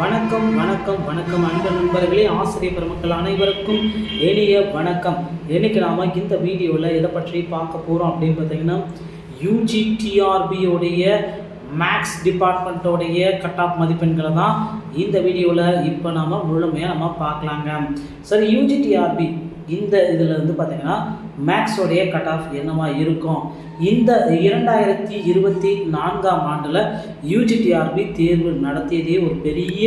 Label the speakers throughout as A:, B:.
A: வணக்கம் வணக்கம் வணக்கம் அன்பு நண்பர்களே, ஆசிரியர் பெருமக்கள் அனைவருக்கும் எளிய வணக்கம். இன்னைக்கு நாம் இந்த வீடியோவில் எதை பற்றி பார்க்க போகிறோம் அப்படின்னு பார்த்தீங்கன்னா, யூஜிடிஆர்பியோடைய மேக்ஸ் டிபார்ட்மெண்ட்டோடைய கட் ஆஃப் மதிப்பெண்களை தான் இந்த வீடியோவில் இப்போ நாம் முழுமையாக பார்க்கலாங்க. சரி, யூஜிடிஆர்பி இந்த இதில் வந்து பார்த்திங்கன்னா மேக்ஸோடைய கட் ஆஃப் என்னவா இருக்கும்? இந்த 2024 ஆண்டில் யூஜிடிஆர்பி தேர்வு நடத்தியதே ஒரு பெரிய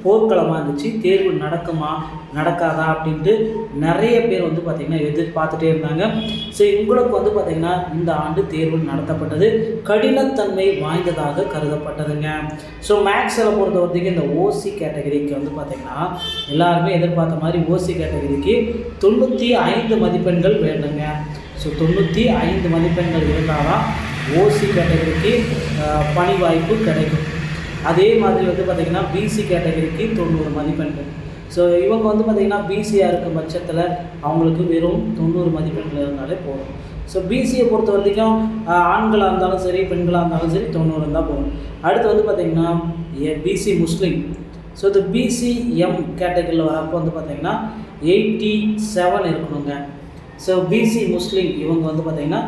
A: போர்க்களமாக இருந்துச்சு. தேர்வு நடக்குமா நடக்காதா அப்படின்ட்டு நிறைய பேர் வந்து பார்த்திங்கன்னா எதிர்பார்த்துட்டே இருந்தாங்க. ஸோ உங்களுக்கு வந்து பார்த்திங்கன்னா இந்த ஆண்டு தேர்வு நடத்தப்பட்டது கடினத்தன்மை வாய்ந்ததாக கருதப்பட்டதுங்க. ஸோ மேக்ஸில் பொறுத்த வரைக்கும் இந்த ஓசி கேட்டகரிக்கு வந்து பார்த்திங்கன்னா எல்லாருமே எதிர்பார்த்த மாதிரி ஓசி கேட்டகரிக்கு 95 மதிப்பெண்கள் வேண்டுங்க. ஸோ 95 மதிப்பெண்கள் இருந்தால் தான் ஓசி கேட்டகரிக்கு பணி வாய்ப்பு கிடைக்கும். அதே மாதிரி வந்து பார்த்திங்கன்னா பிசி கேட்டகரிக்கு 90 மதிப்பெண்கள். ஸோ இவங்க வந்து பார்த்திங்கன்னா பிசியாக இருக்கும் பட்சத்தில் அவங்களுக்கு வெறும் 90 மதிப்பெண்கள் இருந்தாலே போதும். ஸோ பிசியை பொறுத்த வரைக்கும் ஆண்களாக இருந்தாலும் சரி பெண்களாக இருந்தாலும் சரி 90 இருந்தால் போதும். அடுத்து வந்து பார்த்திங்கன்னா பிசி முஸ்லீம். ஸோ இந்த பிசிஎம் கேட்டகரியில் வரப்போ வந்து பார்த்திங்கன்னா 87 இருக்கணுங்க. ஸோ பிசி முஸ்லீம் இவங்க வந்து பார்த்திங்கன்னா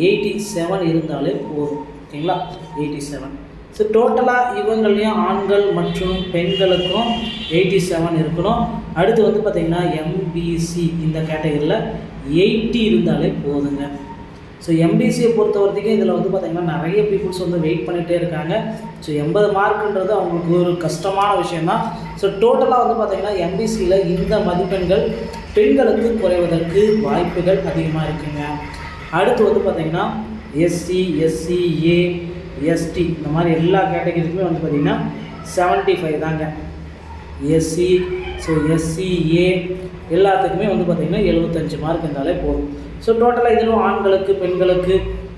A: 87 இருந்தாலே போதும். ஓகேங்களா, 87. ஸோ டோட்டலாக இவங்களையும் ஆண்கள் மற்றும் பெண்களுக்கும் 87 இருக்கணும். அடுத்து வந்து பார்த்திங்கன்னா எம்பிசி இந்த கேட்டகரியில் 80 இருந்தாலே போதுங்க. ஸோ எம்பிசியை பொறுத்த வரைக்கும் இதில் வந்து பார்த்திங்கன்னா நிறைய பீப்புள்ஸ் வந்து வெயிட் பண்ணிகிட்டே இருக்காங்க. ஸோ 80 மார்க்குன்றது அவங்களுக்கு ஒரு கஷ்டமான விஷயந்தான். ஸோ டோட்டலாக வந்து பார்த்திங்கன்னா எம்பிசியில் இந்த மதிப்பெண்கள் பெண்களுக்கு குறைவதற்கு வாய்ப்புகள் அதிகமாக இருக்குங்க. அடுத்து வந்து பார்த்திங்கன்னா எஸ்சி, எஸ்சிஏ, எஸ்டி இந்த மாதிரி எல்லா கேட்டகரிக்குமே வந்து பார்த்திங்கன்னா 75 தாங்க. எஸ்சி, ஸோ எஸ்சிஏ எல்லாத்துக்குமே வந்து பார்த்திங்கன்னா 75 மார்க் இருந்தாலே போதும். ஸோ டோட்டலாக இதிலும் ஆண்களுக்கு பெண்களுக்கு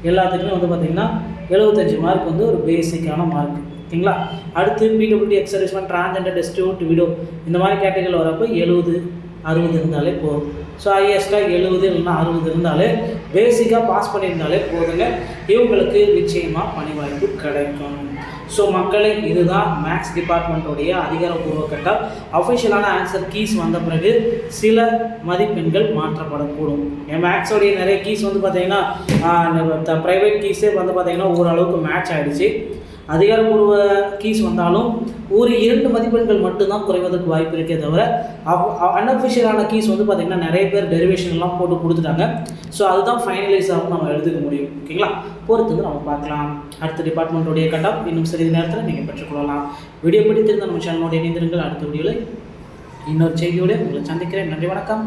A: எல்லாத்துக்குமே வந்து பார்த்திங்கன்னா 75 மார்க் வந்து ஒரு பேசிக்கான மார்க். ஓகேங்களா. அடுத்து PWD X serviceman, transgender, destitute, widow இந்த மாதிரி கேட்டகரியில் வரப்போ 70, 60 இருந்தாலே போதும். ஸோ ஹையஸ்ட்டாக 70 இல்லைன்னா 60 இருந்தாலே பேசிக்காக பாஸ் பண்ணியிருந்தாலே போதுங்க. இவங்களுக்கு நிச்சயமாக பணி வாய்ப்பு கிடைக்கும். ஸோ மக்களே, இதுதான் மேக்ஸ் டிபார்ட்மெண்ட்டோடைய அதிகாரப்பூர்வ கட்டம். அஃபிஷியலான ஆன்சர் கீஸ் வந்த பிறகு சில மதிப்பெண்கள் மாற்றப்படக்கூடும். என் மேக்ஸோடைய நிறைய கீஸ் வந்து பார்த்திங்கன்னா ப்ரைவேட் கீஸே வந்து பார்த்திங்கன்னா ஓரளவுக்கு மேட்ச் ஆகிடுச்சு. அதிகாரப்பூர்வ கீஸ் வந்தாலும் ஒரு 2 மதிப்பெண்கள் மட்டும்தான் குறைவதற்கு வாய்ப்பு இருக்கே தவிர அன்அஃபிஷியலான கீஸ் வந்து பார்த்திங்கன்னா நிறைய பேர் டெரிவேஷன்லாம் போட்டு கொடுத்துட்டாங்க. ஸோ அதுதான் ஃபைனலைஸ் ஆகும் நம்ம எழுதுக்க முடியும். ஓகேங்களா, பொறுத்துக்கு நம்ம பார்க்கலாம். அடுத்த டிபார்ட்மெண்ட்டோடைய கட் ஆஃப் இன்னும் சிறிது நேரத்தில் நீங்கள் பெற்றுக்கொள்ளலாம். வீடியோ பிடித்திருந்தால் நம்ம சேனலோட இணைந்திருங்கள். அடுத்த வீடியோவில் இன்னொரு செய்தியோடு உங்களை சந்திக்கிறேன். நன்றி, வணக்கம்.